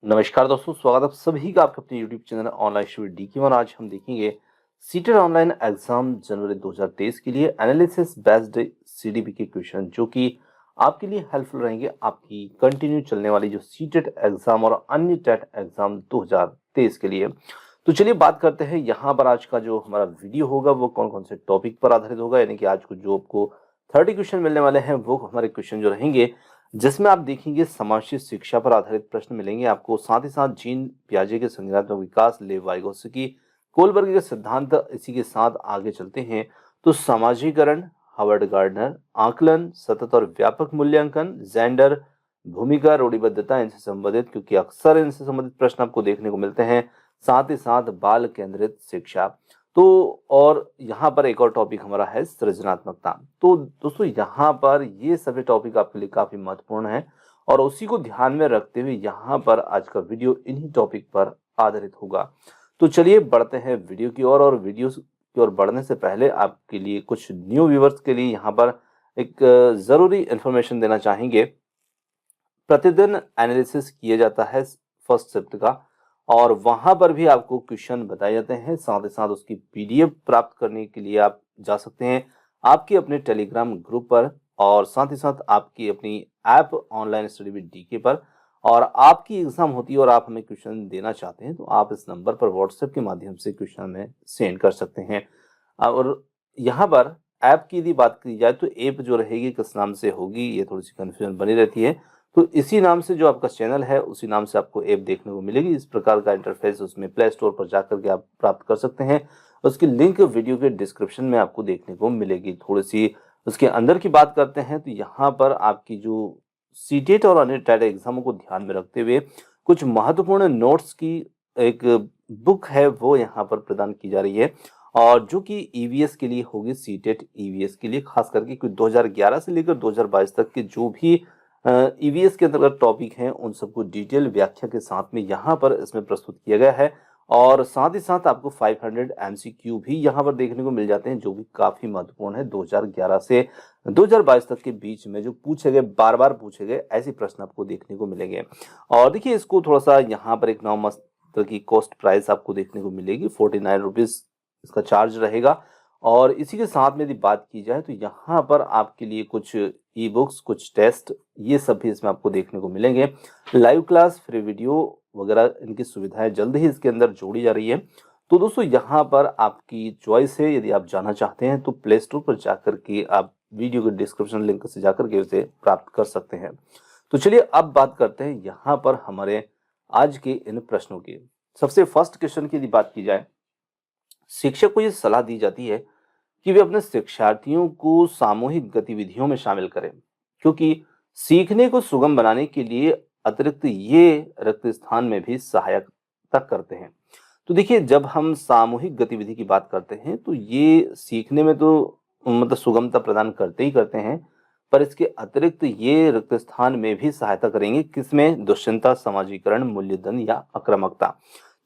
नमस्कार दोस्तों, स्वागत है आप सभी का आपके अपने YouTube channel online study D की। और आज हम देखेंगे सीटेट ऑनलाइन एग्जाम जनवरी 2023 के लिए एनालिसिस बेस्ड सीडीपी के क्वेश्चन जो कि आपके लिए हेल्पफुल रहेंगे आपकी कंटिन्यू चलने वाली जो सीटेट एग्जाम और अन्य टेट एग्जाम 2023 के लिए। तो चलिए बात करते हैं यहाँ पर आज का जो हमारा वीडियो होगा वो कौन कौन से टॉपिक पर आधारित होगा। यानी कि आज को जो आपको 30 क्वेश्चन मिलने वाले हैं वो हमारे क्वेश्चन जो रहेंगे जिसमें आप देखेंगे समाजिक शिक्षा पर आधारित प्रश्न मिलेंगे आपको। साथ ही साथ जीन पियाजे के संज्ञानात्मक विकास, लेव वाइगोत्स्की, कोलबर्ग के सिद्धांत। इसी के साथ आगे चलते हैं तो समाजीकरण, हावर्ड गार्डनर, आकलन, सतत और व्यापक मूल्यांकन, जेंडर, भूमिका, रूढ़िबद्धता, इनसे संबंधित, क्योंकि अक्सर इनसे संबंधित प्रश्न आपको देखने को मिलते हैं। साथ ही साथ बाल केंद्रित शिक्षा। तो और यहाँ पर एक और टॉपिक हमारा है सृजनात्मकता। तो दोस्तों यहाँ पर ये सभी टॉपिक आपके लिए काफी महत्वपूर्ण है और उसी को ध्यान में रखते हुए यहाँ पर आज का वीडियो इन्हीं टॉपिक पर आधारित होगा। तो चलिए बढ़ते हैं वीडियो की ओर। और वीडियो की ओर बढ़ने से पहले आपके लिए कुछ न्यू व्यूवर्स के लिए यहाँ पर एक जरूरी इंफॉर्मेशन देना चाहेंगे। प्रतिदिन एनालिसिस किया जाता है फर्स्ट शिफ्ट का और वहां पर भी आपको क्वेश्चन बताए जाते हैं। साथ ही साथ उसकी पीडीएफ प्राप्त करने के लिए आप जा सकते हैं आपके अपने टेलीग्राम ग्रुप पर और साथ ही साथ आपकी अपनी app online study with DK पर। और आपकी एग्जाम होती है और आप हमें क्वेश्चन देना चाहते हैं तो आप इस नंबर पर व्हाट्सएप के माध्यम से क्वेश्चन हमें सेंड कर सकते हैं। और यहाँ पर ऐप की यदि बात की जाए तो ऐप जो रहेगी किस नाम से होगी ये थोड़ी सी कंफ्यूजन बनी रहती है। तो इसी नाम से जो आपका चैनल है उसी नाम से आपको ऐप देखने को मिलेगी। इस प्रकार का इंटरफेस उसमें प्ले स्टोर पर जाकर के आप प्राप्त कर सकते हैं। उसकी लिंक वीडियो के डिस्क्रिप्शन में आपको देखने को मिलेगी। थोड़ी सी उसके अंदर की बात करते हैं तो यहाँ पर आपकी जो सीटेट और अन्य टेट एग्जामों को ध्यान में रखते हुए कुछ महत्वपूर्ण नोट्स की एक बुक है वो यहाँ पर प्रदान की जा रही है और जो कि ईवीएस के लिए होगी। सीटेट ईवीएस के लिए खास करके 2011 से लेकर 2022 तक के जो भी ईवीएस के अंतर्गत टॉपिक हैं उन सबको डिटेल व्याख्या के साथ में यहाँ पर इसमें प्रस्तुत किया गया है। और साथ ही साथ आपको 500 एमसीक्यू भी यहाँ पर देखने को मिल जाते हैं जो भी काफी महत्वपूर्ण है। 2011 से 2022 तक के बीच में जो पूछे गए, बार बार पूछे गए ऐसे प्रश्न आपको देखने को मिलेंगे। और देखिए इसको थोड़ा सा यहाँ पर एक नाममात्र की कॉस्ट प्राइस आपको देखने को मिलेगी। 49 रुपीज इसका चार्ज रहेगा। और इसी के साथ में यदि बात की जाए तो यहाँ पर आपके लिए कुछ ई बुक्स, कुछ टेस्ट, ये सब भी इसमें आपको देखने को मिलेंगे। लाइव क्लास, फ्री वीडियो वगैरह इनकी सुविधाएं जल्द ही इसके अंदर जोड़ी जा रही है। तो दोस्तों यहाँ पर आपकी चॉइस है, यदि आप जाना चाहते हैं तो प्ले स्टोर पर जाकर के आप वीडियो के डिस्क्रिप्शन लिंक से जाकर के उसे प्राप्त कर सकते हैं। तो चलिए अब बात करते हैं यहाँ पर हमारे आज के इन प्रश्नों की। सबसे फर्स्ट क्वेश्चन की यदि बात की जाए, शिक्षक को ये सलाह दी जाती है कि वे अपने शिक्षार्थियों को सामूहिक गतिविधियों में शामिल करें क्योंकि सीखने को सुगम बनाने के लिए अतिरिक्त ये रिक्त स्थान में भी सहायता करते हैं। तो देखिए जब हम सामूहिक गतिविधि की बात करते हैं तो ये सीखने में तो मतलब सुगमता प्रदान करते ही करते हैं, पर इसके अतिरिक्त ये रिक्त स्थान में भी सहायता करेंगे। किसमें? दुश्चिंता, समाजीकरण, मूल्यधन या आक्रामकता।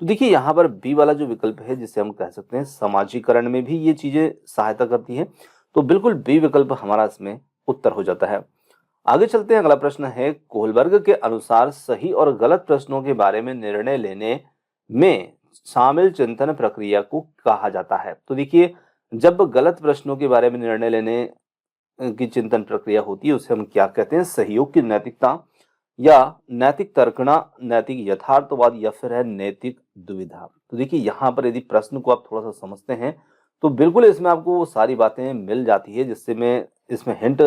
तो देखिए यहाँ पर बी वाला जो विकल्प है जिसे हम कह सकते हैं समाजीकरण में भी ये चीजें सहायता करती है। तो बिल्कुल बी विकल्प हमारा इसमें उत्तर हो जाता है। आगे चलते हैं। अगला प्रश्न है, कोहलबर्ग के अनुसार सही और गलत प्रश्नों के बारे में निर्णय लेने में शामिल चिंतन प्रक्रिया को कहा जाता है। तो देखिए जब गलत प्रश्नों के बारे में निर्णय लेने की चिंतन प्रक्रिया होती है उसे हम क्या कहते हैं? सहयोग की नैतिकता या नैतिक तर्कणा, नैतिक यथार्थवाद या फिर है नैतिक दुविधा। तो देखिए यहाँ पर यदि प्रश्न को आप थोड़ा सा समझते हैं तो बिल्कुल इसमें आपको वो सारी बातें मिल जाती है जिससे में इसमें हिंट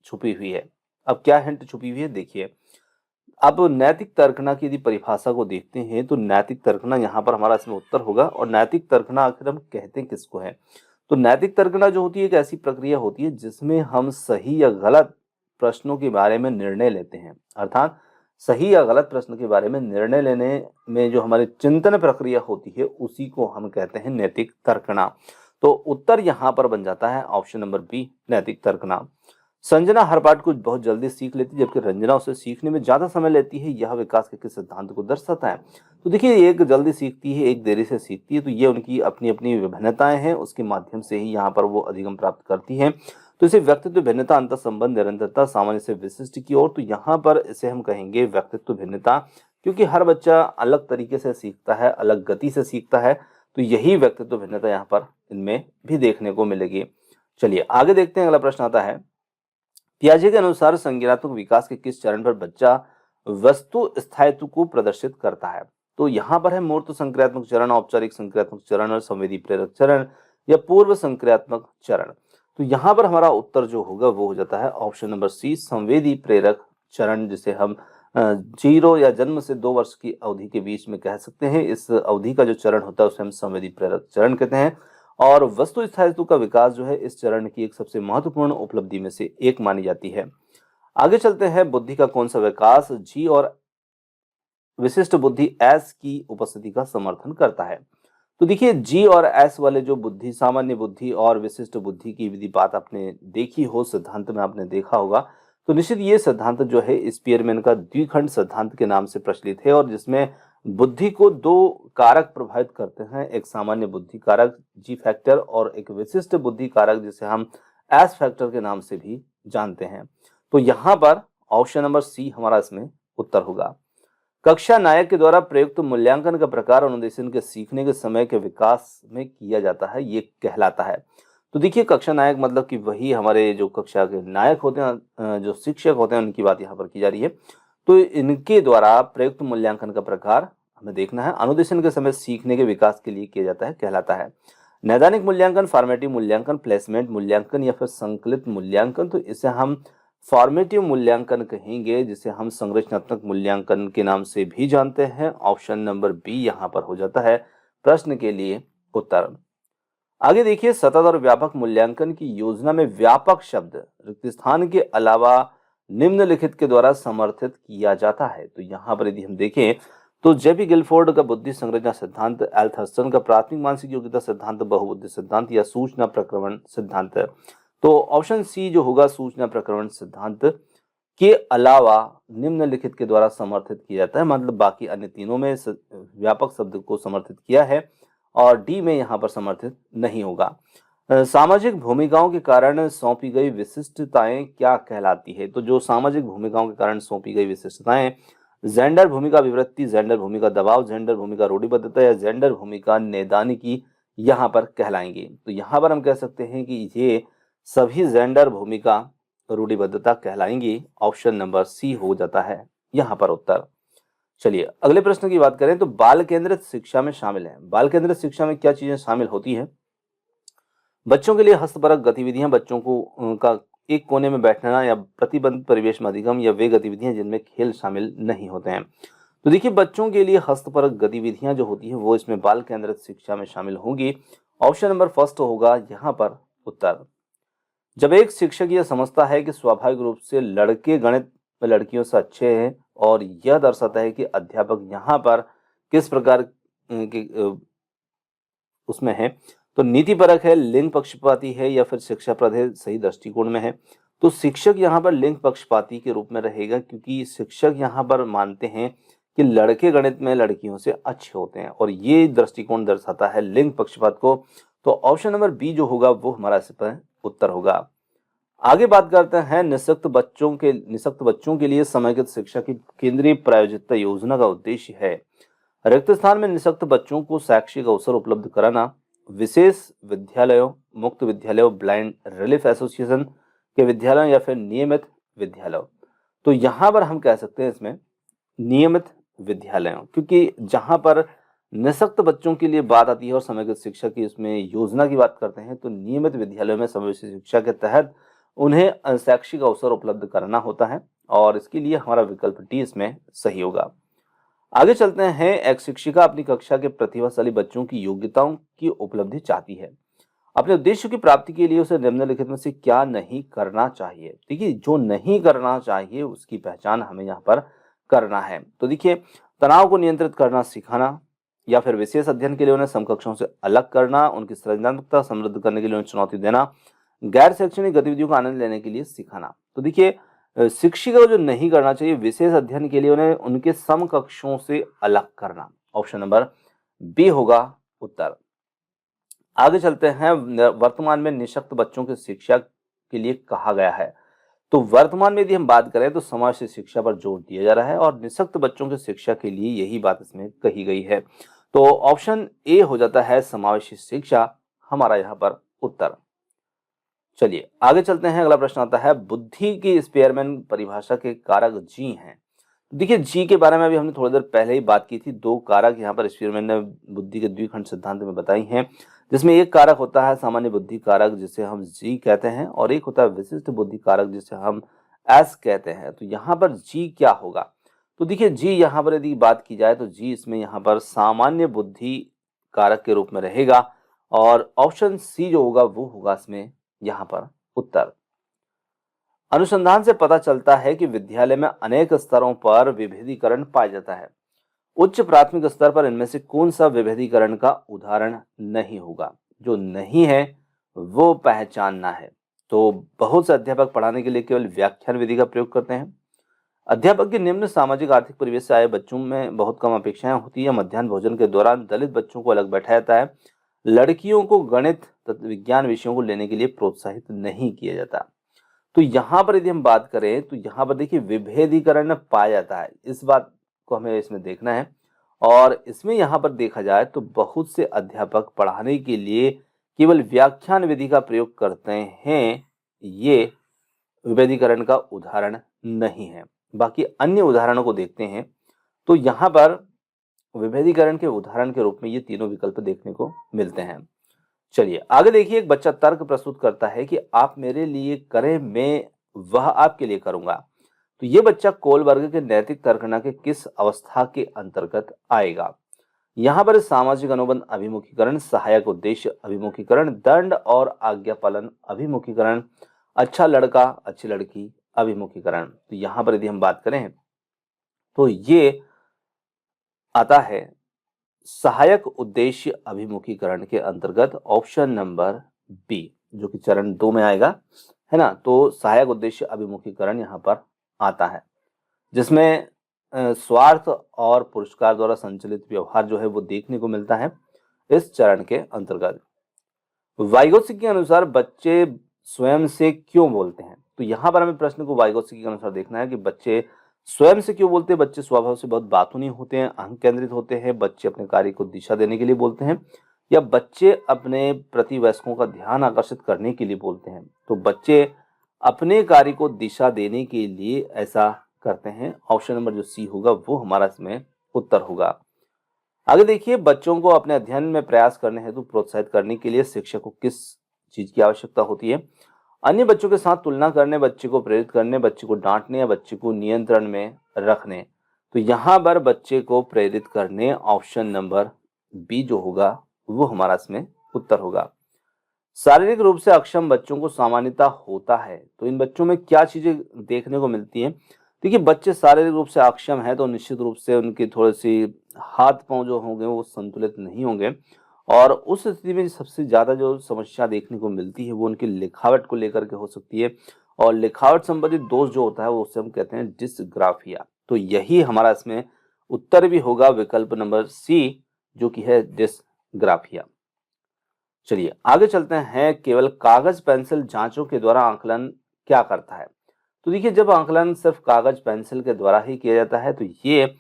छुपी हुई है। अब क्या हिंट छुपी हुई है देखिए। अब नैतिक तर्कना की यदि परिभाषा को देखते हैं तो नैतिक तर्कना यहाँ पर हमारा इसमें उत्तर होगा। और नैतिक तर्कना आखिर हम कहते हैं किसको है? तो नैतिक तर्कना जो होती है एक ऐसी प्रक्रिया होती है जिसमें हम सही या गलत प्रश्नों के बारे में निर्णय लेते हैं। अर्थात सही या गलत प्रश्न के बारे में निर्णय लेने में जो हमारी चिंतन प्रक्रिया होती है उसी को हम कहते हैं नैतिक तर्कना। तो उत्तर यहाँ पर बन जाता है ऑप्शन नंबर बी, नैतिक तर्कना। संजना हर पाठ को बहुत जल्दी सीख लेती है जबकि रंजना उसे सीखने में ज्यादा समय लेती है। यह विकास के किस सिद्धांत को दर्शाता है? तो देखिए एक जल्दी सीखती है, एक देरी से सीखती है। तो ये उनकी अपनी अपनी विभिन्नताएं हैं, उसके माध्यम से ही यहाँ पर वो अधिगम प्राप्त करती हैं। तो इसे व्यक्तित्व भिन्नता, अंतर संबंध, निरंतरता, सामान्य से विशिष्ट की ओर। तो यहाँ पर इसे हम कहेंगे व्यक्तित्व भिन्नता, क्योंकि हर बच्चा अलग तरीके से सीखता है, अलग गति से सीखता है, तो यही व्यक्तित्व भिन्नता यहाँ पर इनमें भी देखने को मिलेगी। चलिए आगे देखते हैं, अगला प्रश्न आता है, पियाजे के अनुसार संज्ञानात्मक विकास के किस चरण पर बच्चा वस्तु स्थायित्व को प्रदर्शित करता है? तो यहाँ पर है मूर्त संक्रियात्मक चरण, औपचारिक संक्रियात्मक चरण और संवेदी प्रेरक चरण या पूर्व संक्रियात्मक चरण। तो यहाँ पर हमारा उत्तर जो होगा वो हो जाता है ऑप्शन नंबर सी, संवेदी प्रेरक चरण, जिसे हम 0 या जन्म से 2 वर्ष की अवधि के बीच में कह सकते हैं। इस अवधि का जो चरण होता है उसे हम संवेदी प्रेरक चरण कहते हैं। और वस्तु स्थायित्व का विकास जो है इस चरण की एक सबसे महत्वपूर्ण उपलब्धि में से एक मानी जाती है। आगे चलते हैं, बुद्धि का कौन सा विकास जी और विशिष्ट बुद्धि एस की उपस्थिति का समर्थन करता है? तो देखिए, जी और एस वाले जो बुद्धि, सामान्य बुद्धि और विशिष्ट बुद्धि की यदि बात आपने देखी हो, सिद्धांत में आपने देखा होगा, तो निश्चित ये सिद्धांत जो है स्पीयरमैन का द्विखंड सिद्धांत के नाम से प्रचलित है और जिसमें बुद्धि को 2 कारक प्रभावित करते हैं, एक सामान्य बुद्धि कारक जी फैक्टर और एक विशिष्ट बुद्धि कारक जिसे हम एस फैक्टर के नाम से भी जानते हैं। तो यहाँ पर ऑप्शन नंबर सी हमारा इसमें उत्तर होगा। कक्षा नायक के द्वारा प्रयुक्त मूल्यांकन का प्रकार अनुदेशन के सीखने के समय के विकास में किया जाता है, ये कहलाता है। तो देखिए, कक्षा नायक मतलब कि वही हमारे जो कक्षा के नायक होते हैं, जो शिक्षक होते हैं, उनकी बात यहाँ पर की जा रही है। तो इनके द्वारा प्रयुक्त मूल्यांकन का प्रकार हमें देखना है, अनुदेशन के समय सीखने के विकास के लिए किया जाता है, कहलाता है। नैदानिक मूल्यांकन, फॉर्मेटिव मूल्यांकन, प्लेसमेंट मूल्यांकन या फिर संकलित मूल्यांकन, तो इसे हम फॉर्मेटिव मूल्यांकन कहेंगे, जिसे हम संरचनात्मक मूल्यांकन के नाम से भी जानते हैं। ऑप्शन नंबर बी यहाँ पर हो जाता है प्रश्न के लिए उत्तर। आगे देखिए, सतत और व्यापक मूल्यांकन की योजना में व्यापक शब्द रिक्त स्थान के अलावा निम्नलिखित के द्वारा समर्थित किया जाता है। तो यहाँ पर यदि हम देखें तो जेबी गिलफोर्ड का बुद्धि संरचना सिद्धांत, एल्थर्सन का प्राथमिक मानसिक योग्यता सिद्धांत, बहुबुद्धि सिद्धांत या सूचना प्रक्रमण सिद्धांत। तो ऑप्शन सी जो होगा, सूचना प्रक्रमण सिद्धांत के अलावा निम्नलिखित के द्वारा समर्थित किया जाता है, मतलब बाकी अन्य तीनों में व्यापक शब्द को समर्थित किया है और डी में यहाँ पर समर्थित नहीं होगा। सामाजिक भूमिकाओं के कारण सौंपी गई विशिष्टताएं क्या कहलाती है? तो जो सामाजिक भूमिकाओं के कारण सौंपी गई विशिष्टताएं, जेंडर भूमिका विवृत्ति, जेंडर भूमिका दबाव, जेंडर भूमिका रूढ़िबद्धता या जेंडर भूमिका नैदानिकी यहाँ पर कहलाएंगे। तो यहाँ पर हम कह सकते हैं कि ये सभी जेंडर भूमिका रूढ़िबद्धता कहलाएंगी। ऑप्शन नंबर सी हो जाता है यहाँ पर उत्तर। चलिए अगले प्रश्न की बात करें तो बाल केंद्रित शिक्षा में शामिल है। बाल केंद्रित शिक्षा में क्या चीजें शामिल होती हैं? बच्चों के लिए हस्तपरक गतिविधियां, बच्चों को का एक कोने में बैठना या प्रतिबंधित परिवेश में अधिगम या वे गतिविधियां जिनमें खेल शामिल नहीं होते हैं। तो देखिए, बच्चों के लिए हस्तपरक गतिविधियां जो होती हैं वो इसमें बाल केंद्रित शिक्षा में शामिल होंगी। ऑप्शन नंबर फर्स्ट होगा यहाँ पर उत्तर। जब एक शिक्षक यह समझता है कि स्वाभाविक रूप से लड़के गणित में लड़कियों से अच्छे हैं और यह दर्शाता है कि अध्यापक यहाँ पर किस प्रकार उसमें है, तो नीतिपरक है, लिंग पक्षपाती है या फिर शिक्षाप्रद है, सही दृष्टिकोण में है। तो शिक्षक यहाँ पर लिंग पक्षपाती के रूप में रहेगा, क्योंकि शिक्षक यहाँ पर मानते हैं कि लड़के गणित में लड़कियों से अच्छे होते हैं और ये दृष्टिकोण दर्शाता है लिंग पक्षपात को। तो ऑप्शन नंबर बी जो होगा वो हमारा इस पर उत्तर होगा। आगे बात करते हैं, निःशक्त बच्चों के लिए समेकित शिक्षा की केंद्रीय प्रायोजित योजना का उद्देश्य है रिक्त स्थान में निःशक्त बच्चों को शैक्षिक अवसर उपलब्ध कराना, विशेष विद्यालयों, मुक्त विद्यालयों, ब्लाइंड रिलीफ एसोसिएशन के विद्यालयों या फिर नियमित विद्यालयों। तो यहाँ पर हम कह सकते हैं इसमें नियमित विद्यालयों, क्योंकि जहाँ पर निःशक्त बच्चों के लिए बात आती है और समेकित शिक्षा की इसमें योजना की बात करते हैं, तो नियमित विद्यालयों में समावेशी शिक्षा के तहत उन्हें शैक्षिक अवसर उपलब्ध कराना होता है और इसके लिए हमारा विकल्प डी इसमें सही होगा। आगे चलते हैं, एक शिक्षिका अपनी कक्षा के प्रतिभाशाली बच्चों की योग्यताओं की उपलब्धि चाहती है। अपने उद्देश्य की प्राप्ति के लिए उसे निम्नलिखित में से क्या नहीं करना चाहिए? देखिए, जो नहीं करना चाहिए उसकी पहचान हमें यहाँ पर करना है। तो देखिए, तनाव को नियंत्रित करना सिखाना या फिर विशेष अध्ययन के लिए उन्हें समकक्षों से अलग करना, उनकी सृजनात्मकता समृद्ध करने के लिए उन्हें चुनौती देना, गैर शैक्षणिक गतिविधियों का आनंद लेने के लिए सिखाना। तो देखिए, शिक्षिका को जो नहीं करना चाहिए, विशेष अध्ययन के लिए उन्हें उनके समकक्षों से अलग करना। ऑप्शन नंबर बी होगा उत्तर। आगे चलते हैं, वर्तमान में निःशक्त बच्चों की शिक्षा के लिए कहा गया है तो वर्तमान में यदि हम बात करें तो समाज से शिक्षा पर जोर दिया जा रहा है और निःशक्त बच्चों की शिक्षा के लिए यही बात इसमें कही गई है। तो ऑप्शन ए हो जाता है समावेशी शिक्षा हमारा यहाँ पर उत्तर। चलिए आगे चलते हैं। अगला प्रश्न आता है, बुद्धि की स्पेयरमैन परिभाषा के कारक जी हैं। देखिए जी के बारे में अभी हमने थोड़ी देर पहले ही बात की थी। दो कारक यहाँ पर स्पीयरमैन ने बुद्धि के द्विखंड सिद्धांत में बताई हैं, जिसमें एक कारक होता है सामान्य बुद्धि कारक जिसे हम जी कहते हैं और एक होता है विशिष्ट बुद्धि कारक जिसे हम एस कहते हैं। तो यहाँ पर जी क्या होगा? तो देखिए जी यहाँ पर यदि बात की जाए तो जी इसमें यहाँ पर सामान्य बुद्धि कारक के रूप में रहेगा और ऑप्शन सी जो होगा वो होगा इसमें यहाँ पर उत्तर। अनुसंधान से पता चलता है कि विद्यालय में अनेक स्तरों पर विभेदीकरण पाया जाता है। उच्च प्राथमिक स्तर पर इनमें से कौन सा विभेदीकरण का उदाहरण नहीं होगा? जो नहीं है वो पहचानना है। तो बहुत से अध्यापक पढ़ाने के लिए केवल व्याख्यान विधि का प्रयोग करते हैं। अध्यापक के निम्न सामाजिक आर्थिक परिवेश से आए बच्चों में बहुत कम अपेक्षाएं होती है। मध्याह्न भोजन के दौरान दलित बच्चों को अलग बैठाया जाता है। लड़कियों को गणित तथा विज्ञान विषयों को लेने के लिए प्रोत्साहित नहीं किया जाता। तो यहाँ पर यदि हम बात करें तो यहाँ पर देखिए विभेदीकरण पाया जाता है, इस बात को हमें इसमें देखना है। और इसमें यहाँ पर देखा जाए तो बहुत से अध्यापक पढ़ाने के लिए केवल व्याख्यान विधि का प्रयोग करते हैं, ये विभेदीकरण का उदाहरण नहीं है। बाकी अन्य उदाहरणों को देखते हैं तो यहाँ पर विभेदीकरण के उदाहरण के रूप में ये तीनों विकल्प देखने को मिलते हैं। चलिए आगे देखिए, एक बच्चा तर्क प्रस्तुत करता है कि आप मेरे लिए करें, मैं वह आपके लिए करूंगा। तो ये बच्चा कोल वर्ग के नैतिक तर्कना के किस अवस्था के अंतर्गत आएगा? यहाँ पर सामाजिक अनुबंध अभिमुखीकरण, सहायक उद्देश्य अभिमुखीकरण, दंड और आज्ञा पालन अभिमुखीकरण, अच्छा लड़का अच्छी लड़की अभिमुखीकरण। तो यहाँ पर यदि हम बात करें तो ये आता है सहायक उद्देश्य अभिमुखीकरण के अंतर्गत ऑप्शन नंबर बी, जो कि चरण 2 में आएगा, है ना। तो सहायक उद्देश्य अभिमुखीकरण यहाँ पर आता है जिसमें स्वार्थ और पुरस्कार द्वारा संचालित व्यवहार जो है वो देखने को मिलता है इस चरण के अंतर्गत। वाइगोत्स्की के अनुसार बच्चे स्वयं से क्यों बोलते हैं? तो यहाँ पर हमें प्रश्न को वाइगोत्स्की के अनुसार देखना है कि बच्चे स्वयं से क्यों बोलते हैं। बच्चे स्वभाव से बहुत बातूनी होते हैं, अहम केंद्रित होते हैं, बच्चे अपने कार्य को दिशा देने के लिए बोलते हैं, या बच्चे अपने प्रति वयस्कों का ध्यान आकर्षित करने के लिए बोलते हैं। तो बच्चे अपने कार्य को दिशा देने के लिए ऐसा करते हैं। ऑप्शन नंबर जो सी होगा वो हमारा इसमें उत्तर होगा। आगे देखिए, बच्चों को अपने अध्ययन में प्रयास करने हेतु प्रोत्साहित करने के लिए शिक्षक को किस चीज की आवश्यकता होती है? अन्य बच्चों के साथ तुलना करने, बच्चे को प्रेरित करने, बच्चे को डांटने या बच्चे को नियंत्रण में रखने। तो यहाँ पर बच्चे को प्रेरित करने, ऑप्शन नंबर बी जो होगा वो हमारा इसमें उत्तर होगा। शारीरिक रूप से अक्षम बच्चों को सामान्यता होता है, तो इन बच्चों में क्या चीजें देखने को मिलती हैं? देखिए बच्चे शारीरिक रूप से अक्षम है तो निश्चित रूप से उनकी थोड़ी सी हाथ पांव जो होंगे वो संतुलित नहीं होंगे और उस स्थिति में सबसे ज्यादा जो समस्या देखने को मिलती है वो उनकी लिखावट को लेकर के हो सकती है और लिखावट संबंधित दोष जो होता है वो उसे हम कहते हैं डिसग्राफिया। तो यही हमारा इसमें उत्तर भी होगा, विकल्प नंबर सी जो कि है डिसग्राफिया। चलिए आगे चलते हैं। केवल कागज पेंसिल जांचों के द्वारा आंकलन क्या करता है? तो देखिए जब आंकलन सिर्फ कागज पेंसिल के द्वारा ही किया जाता है तो ये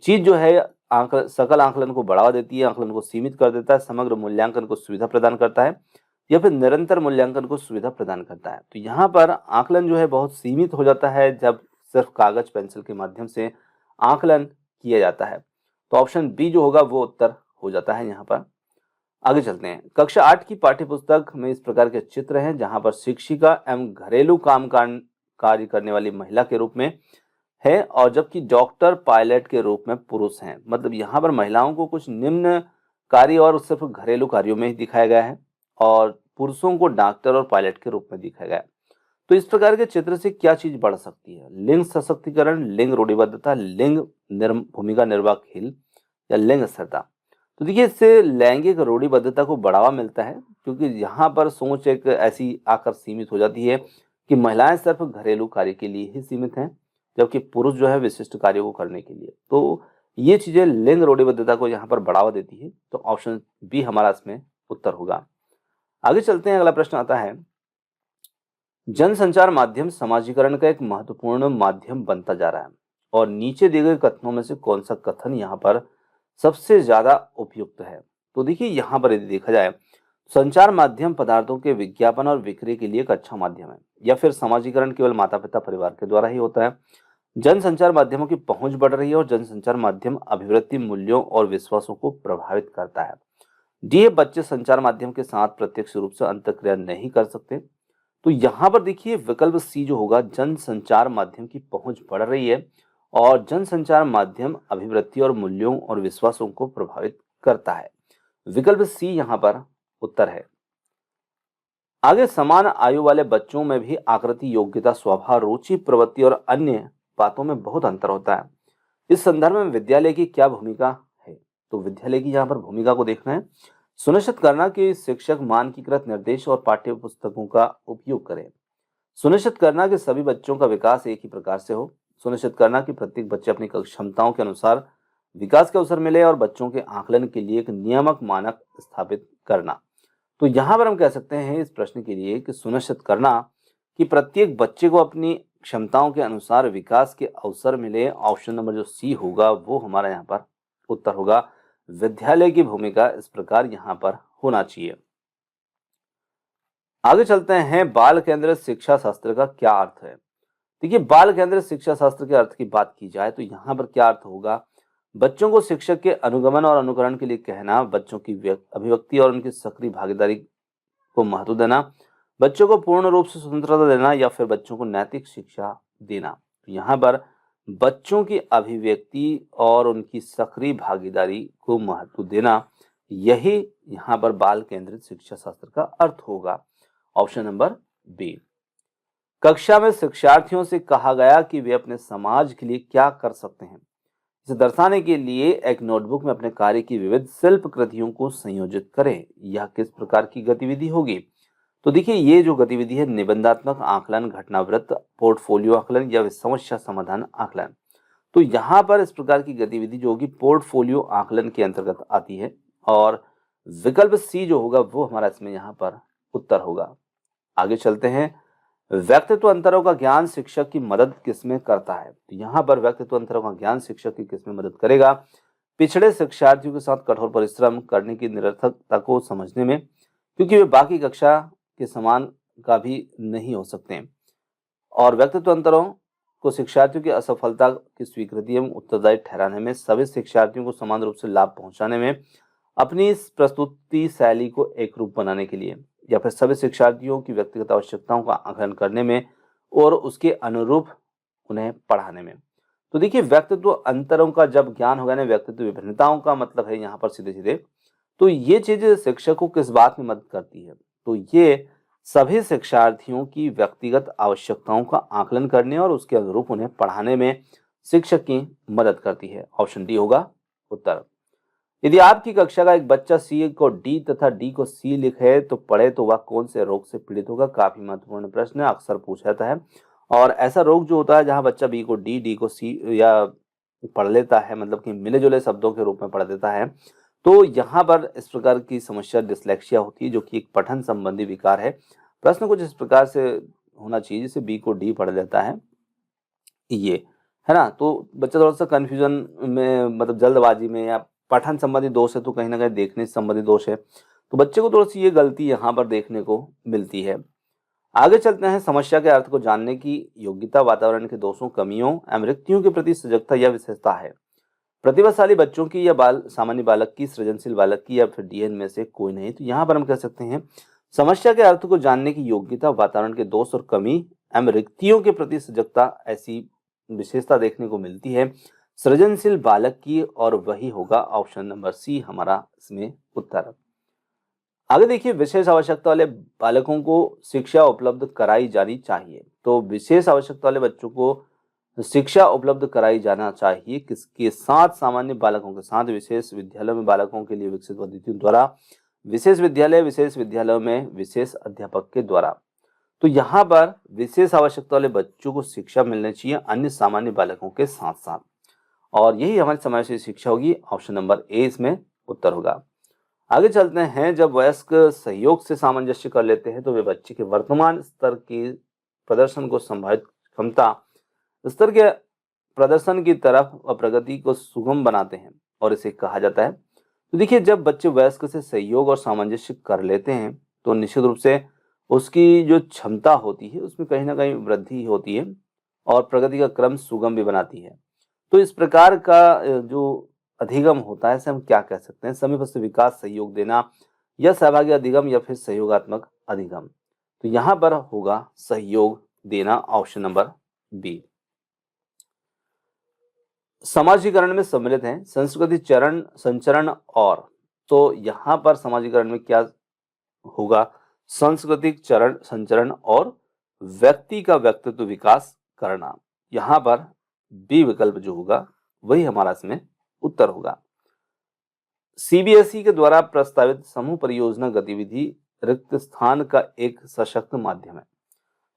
चीज जो है सकल आंकलन को बढ़ावा देती है, आंकलन को सीमित कर देता है, समग्र मूल्यांकन को सुविधा प्रदान करता है या फिर निरंतर मूल्यांकन को सुविधा प्रदान करता है। तो यहाँ पर आंकलन जो है बहुत सीमित हो जाता है जब सिर्फ कागज पेंसिल के माध्यम से आंकलन किया जाता है। तो ऑप्शन बी जो होगा वो उत्तर हो जाता है यहाँ पर। आगे चलते हैं। कक्षा 8 की पाठ्यपुस्तक में इस प्रकार के चित्र हैं जहां पर शिक्षिका एवं घरेलू काम कार्य करने वाली महिला के रूप में है और जबकि डॉक्टर पायलट के रूप में पुरुष हैं। मतलब यहाँ पर महिलाओं को कुछ निम्न कार्य और सिर्फ घरेलू कार्यों में ही दिखाया गया है और पुरुषों को डॉक्टर और पायलट के रूप में दिखाया गया है। तो इस प्रकार के चित्र से क्या चीज बढ़ सकती है? लिंग सशक्तिकरण, लिंग रूढ़िबद्धता, लिंग भूमिका निर्वाहशील या लिंग स्थिरता। तो देखिए इससे लैंगिक रूढ़िबद्धता को बढ़ावा मिलता है क्योंकि यहाँ पर सोच एक ऐसी आकर सीमित हो जाती है कि महिलाएं सिर्फ घरेलू कार्य के लिए ही सीमित हैं जबकि पुरुष जो है विशिष्ट कार्यों को करने के लिए। तो ये चीजें लिंग रूढ़िबद्धता को यहाँ पर बढ़ावा देती है। तो ऑप्शन बी हमारा इसमें उत्तर होगा। आगे चलते हैं। अगला प्रश्न आता है, जनसंचार माध्यम समाजीकरण का एक महत्वपूर्ण माध्यम बनता जा रहा है। और नीचे दिए गए कथनों में से कौन सा कथन यहाँ पर सबसे ज्यादा उपयुक्त है? तो देखिए, यहाँ पर यदि देखा जाए, संचार माध्यम पदार्थों के विज्ञापन और विक्रय के लिए एक अच्छा माध्यम है, या फिर समाजीकरण केवल माता पिता परिवार के द्वारा ही होता है? जनसंचार माध्यमों की पहुंच बढ़ रही है और जनसंचार माध्यम अभिवृत्ति मूल्यों और विश्वासों को प्रभावित करता है। जी, ये बच्चे संचार माध्यम के साथ प्रत्यक्ष रूप से अंतःक्रिया नहीं कर सकते। तो यहाँ पर देखिए, विकल्प सी जो होगा, जनसंचार माध्यम की पहुंच बढ़ रही है और जनसंचार माध्यम अभिवृत्ति और मूल्यों और विश्वासों को प्रभावित करता है। विकल्प सी यहाँ पर उत्तर है। आगे, समान आयु वाले बच्चों में भी आकृति, योग्यता, स्वभाव, रुचि, प्रवृत्ति और अन्य बातों में बहुत अंतर होता है। इस संदर्भ में विद्यालय की क्या भूमिका है? तो विद्यालय की यहाँ पर भूमिका को देखना है। सुनिश्चित करना कि शिक्षक मानकीकृत निर्देश और पाठ्य पुस्तकों का उपयोग करें। सुनिश्चित करना कि सभी बच्चों का विकास एक ही प्रकार से हो। सुनिश्चित करना कि प्रत्येक बच्चे अपनी क्षमताओं के अनुसार विकास के अवसर मिले और बच्चों के आकलन के लिए एक नियामक मानक स्थापित करना। तो यहाँ पर हम कह सकते हैं इस प्रश्न के लिए कि सुनिश्चित करना कि प्रत्येक बच्चे को अपनी क्षमताओं के अनुसार विकास के अवसर मिले। ऑप्शन नंबर जो सी होगा वो हमारा यहाँ पर उत्तर होगा। विद्यालय की भूमिका इस प्रकार यहाँ पर होना चाहिए। आगे चलते हैं, बाल केंद्रित शिक्षा शास्त्र का क्या अर्थ है? देखिए, बाल केंद्रित शिक्षा शास्त्र के अर्थ की बात की जाए तो यहाँ पर क्या अर्थ होगा? बच्चों को शिक्षक के अनुगमन और अनुकरण के लिए कहना, बच्चों की अभिव्यक्ति और उनकी सक्रिय भागीदारी को महत्व देना, बच्चों को पूर्ण रूप से स्वतंत्रता देना, या फिर बच्चों को नैतिक शिक्षा देना। तो यहाँ पर बच्चों की अभिव्यक्ति और उनकी सक्रिय भागीदारी को महत्व देना, यही यहाँ पर बाल केंद्रित शिक्षा शास्त्र का अर्थ होगा। Option number B. कक्षा में शिक्षार्थियों से कहा गया कि वे अपने समाज के लिए क्या कर सकते हैं। इसे दर्शाने के लिए एक नोटबुक में अपने कार्य की विविध शिल्प कृतियों को संयोजित करें। यह किस प्रकार की गतिविधि होगी? तो देखिए, ये जो गतिविधि है, निबंधात्मक आकलन, घटनावृत्त, पोर्टफोलियो आकलन या समस्या समाधान आकलन। तो यहाँ पर इस प्रकार की गतिविधि जो होगी पोर्टफोलियो आकलन के अंतर्गत आती है और विकल्प सी जो होगा वो हमारा इसमें यहाँ पर उत्तर होगा। आगे चलते हैं, व्यक्तित्व अंतरों का ज्ञान शिक्षक की मदद किसमें करता है? तो यहाँ पर व्यक्तित्व अंतरों का ज्ञान शिक्षक की किसमें मदद करेगा? पिछड़े शिक्षार्थियों के साथ कठोर परिश्रम करने की निरर्थकता को समझने में, क्योंकि वे बाकी कक्षा के समान का भी नहीं हो सकते। और व्यक्तित्व अंतरों को शिक्षार्थियों की असफलता की स्वीकृति एवं उत्तरदायी ठहराने में, सभी शिक्षार्थियों को समान रूप से लाभ पहुंचाने में, अपनी इस प्रस्तुति शैली को एक रूप बनाने के लिए, या फिर सभी शिक्षार्थियों की व्यक्तिगत आवश्यकताओं का आकलन करने में और उसके अनुरूप उन्हें पढ़ाने में। तो देखिए, व्यक्तित्व अंतरों का जब ज्ञान होगा ना, व्यक्तित्व विभिन्नताओं का मतलब है यहाँ पर सीधे सीधे, तो ये चीजें शिक्षक को किस बात में मदद करती है? तो ये सभी शिक्षार्थियों की व्यक्तिगत आवश्यकताओं का आकलन करने और उसके अनुरूप उन्हें पढ़ाने में शिक्षक की मदद करती है। ऑप्शन डी होगा उत्तर। यदि आपकी कक्षा का एक बच्चा सी को डी तथा डी को सी लिखे तो पढ़े तो वह कौन से रोग से पीड़ित होगा? काफी महत्वपूर्ण प्रश्न है, अक्सर पूछा जाता है। और ऐसा रोग जो होता है जहां बच्चा बी को डी, डी को सी या पढ़ लेता है, मतलब कि मिले जुले शब्दों के रूप में पढ़ देता है, तो यहाँ पर इस प्रकार की समस्या डिसलेक्सिया होती है, जो कि एक पठन संबंधी विकार है। प्रश्न कुछ इस प्रकार से होना चाहिए, जैसे बी को डी पढ़ लेता है, ये है ना। तो बच्चा थोड़ा सा कंफ्यूजन में, मतलब जल्दबाजी में, या पठन संबंधी दोष है तो कहीं ना कहीं देखने संबंधी दोष है, तो बच्चे को थोड़ी सी ये गलती यहाँ पर देखने को मिलती है। आगे चलते हैं, समस्या के अर्थ को जानने की योग्यता वातावरण के दोषों, कमियों एवं रिक्तियों के प्रति सजगता या विशेषता है। प्रतिभाशाली बच्चों की या सामान्य बालक की, सृजनशील बालक की, या फिर डीएन में से कोई नहीं। तो यहाँ पर हम कह सकते हैं समस्या के अर्थ को जानने की योग्यता, वातावरण के दोष और कमी एवं रिक्तियों के प्रति सजगता, ऐसी विशेषता देखने को मिलती है सृजनशील बालक की, और वही होगा ऑप्शन नंबर सी हमारा इसमें उत्तर। आगे देखिए, विशेष आवश्यकता वाले बालकों को शिक्षा उपलब्ध कराई जानी चाहिए। तो विशेष आवश्यकता वाले बच्चों को शिक्षा उपलब्ध कराई जाना चाहिए किसके साथ? सामान्य बालकों के साथ। विशेष विद्यालयों में बालकों के लिए विकसित पद्धतियों द्वारा, विशेष विद्यालयों में विशेष अध्यापक के द्वारा। तो यहाँ पर विशेष आवश्यकता वाले बच्चों को शिक्षा मिलनी चाहिए अन्य सामान्य बालकों के साथ साथ, और यही हमारी समावेशी शिक्षा होगी। ऑप्शन नंबर ए इसमें उत्तर होगा। आगे चलते हैं, जब वयस्क सहयोग से सामंजस्य कर लेते हैं तो वे बच्चे के वर्तमान स्तर के प्रदर्शन को संभावित क्षमता स्तर के प्रदर्शन की तरफ और प्रगति को सुगम बनाते हैं और इसे कहा जाता है। तो देखिए, जब बच्चे वयस्क से सहयोग और सामंजस्य कर लेते हैं तो निश्चित रूप से उसकी जो क्षमता होती है उसमें कहीं ना कहीं वृद्धि होती है और प्रगति का क्रम सुगम भी बनाती है। तो इस प्रकार का जो अधिगम होता है इसे हम क्या कह सकते हैं? समय पर से विकास, सहयोग देना, या सहभागी अधिगम, या फिर सहयोगात्मक अधिगम। तो यहाँ पर होगा सहयोग देना, ऑप्शन नंबर बी। समाजीकरण में सम्मिलित हैं संस्कृति, चरण, संचरण और, तो यहाँ पर समाजीकरण में क्या होगा? सांस्कृतिक चरण, संचरण और व्यक्ति का व्यक्तित्व विकास करना। यहाँ पर बी विकल्प जो होगा वही हमारा इसमें उत्तर होगा। सीबीएसई के द्वारा प्रस्तावित समूह परियोजना गतिविधि रिक्त स्थान का एक सशक्त माध्यम है।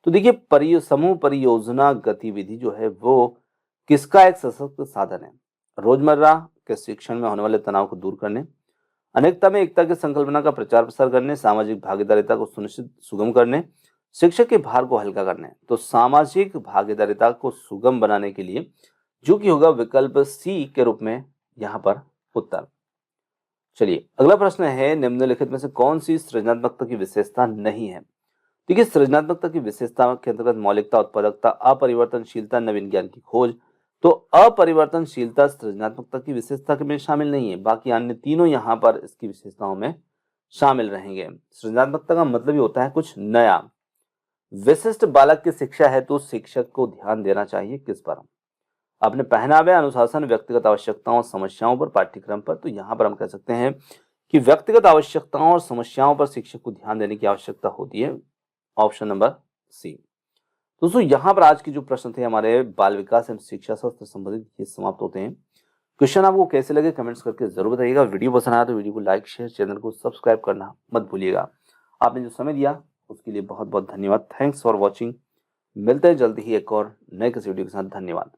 तो देखिए, समूह परियोजना गतिविधि जो है वो किसका एक सशक्त साधन है? रोजमर्रा के शिक्षण में होने वाले तनाव को दूर करने, अनेकता में एकता की संकल्पना का प्रचार प्रसार करने, सामाजिक भागीदारिता को सुनिश्चित सुगम करने, शिक्षक के भार को हल्का करने। तो सामाजिक भागीदारिता को सुगम बनाने के लिए जो कि होगा विकल्प सी के रूप में यहाँ पर उत्तर। चलिए, अगला प्रश्न है, निम्नलिखित में से कौन सी सृजनात्मकता की विशेषता नहीं है? देखिए, सृजनात्मकता की विशेषता के अंतर्गत मौलिकता, उत्पादकता, अपरिवर्तनशीलता, नवीन ज्ञान की खोज। तो अपरिवर्तनशीलता सृजनात्मकता की विशेषता में शामिल नहीं है, बाकी अन्य तीनों यहाँ पर इसकी विशेषताओं में शामिल रहेंगे। सृजनात्मकता का मतलब ही होता है कुछ नया। विशिष्ट बालक की शिक्षा है तो शिक्षक को ध्यान देना चाहिए किस पर? अपने पहनावे, अनुशासन, व्यक्तिगत आवश्यकताओं और समस्याओं पर, पाठ्यक्रम पर। तो यहाँ पर हम कह सकते हैं कि व्यक्तिगत आवश्यकताओं और समस्याओं पर शिक्षक को ध्यान देने की आवश्यकता होती है, ऑप्शन नंबर सी। दोस्तों, यहाँ पर आज के जो प्रश्न थे हमारे बाल विकास एवं शिक्षा शास्त्र संबंधित, ये समाप्त होते हैं। क्वेश्चन आपको कैसे लगे कमेंट्स करके जरूर बताइएगा। वीडियो पसंद आया तो वीडियो को लाइक, शेयर, चैनल को सब्सक्राइब करना मत भूलिएगा। आपने जो समय दिया उसके लिए बहुत बहुत धन्यवाद। Thanks for watching. मिलते हैं जल्दी ही एक और नए किसी वीडियो के साथ। धन्यवाद।